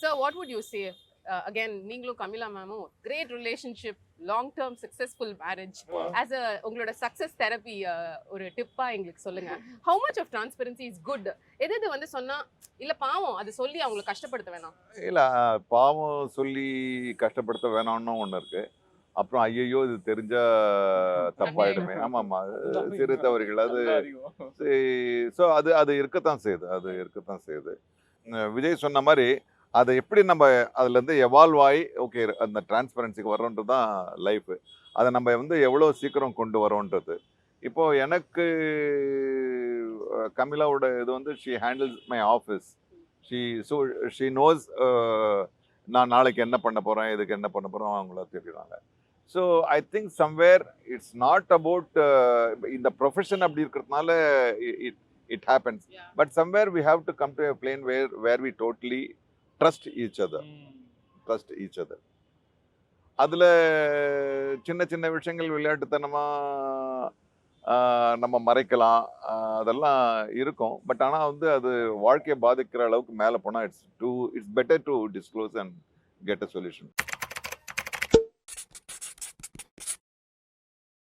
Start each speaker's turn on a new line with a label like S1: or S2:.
S1: Sir, what would you say? Again, நீங்களும் Camilla மேமும் great relationship, long term successful marriage. As a உங்களோட success therapy ஒரு டிப்பா எங்களுக்கு சொல்லுங்க. How much of transparency is good? எது வந்து சொன்னா இல்ல பாவம் அது சொல்லி அவங்களை கஷ்டப்படுத்த வேணாம்.
S2: இல்லை பாவம் சொல்லி கஷ்டப்படுத்த வேணாம்னு ஒன்று இருக்கு. அப்புறம் ஐயையோ இது தெரிஞ்சா தப்பாயிடுமே. ஆமாம்மா, சிறு தவறுகள் அது. ஸோ அது அது இருக்கத்தான் செய்யுது. விஜய் சொன்ன மாதிரி அதை எப்படி நம்ம அதுலேருந்து எவால்வ் ஆகி ஓகே அந்த டிரான்ஸ்பரன்சிக்கு வரோன்றது தான் லைஃபு. அதை நம்ம வந்து எவ்வளோ சீக்கிரம் கொண்டு வரோன்றது. இப்போ எனக்கு கமிலாவோட இது வந்து she handles my office. She nose நான் நாளைக்கு என்ன பண்ண போகிறேன், இதுக்கு என்ன பண்ண போகிறோம் அவங்கள தெரியுறாங்க. So I think somewhere it's not about இந்த ப்ரொஃபஷன் அப்படி இருக்கிறதுனால it happens. But somewhere we have to come to a plane where we totally trust each other. அதில் சின்ன சின்ன விஷயங்கள் விளையாட்டுத்தனமா நம்ம மறைக்கலாம், அதெல்லாம் இருக்கும். பட் ஆனால் வந்து அது வாழ்க்கையை பாதிக்கிற அளவுக்கு மேலே போனால் it's better to disclose and get a solution.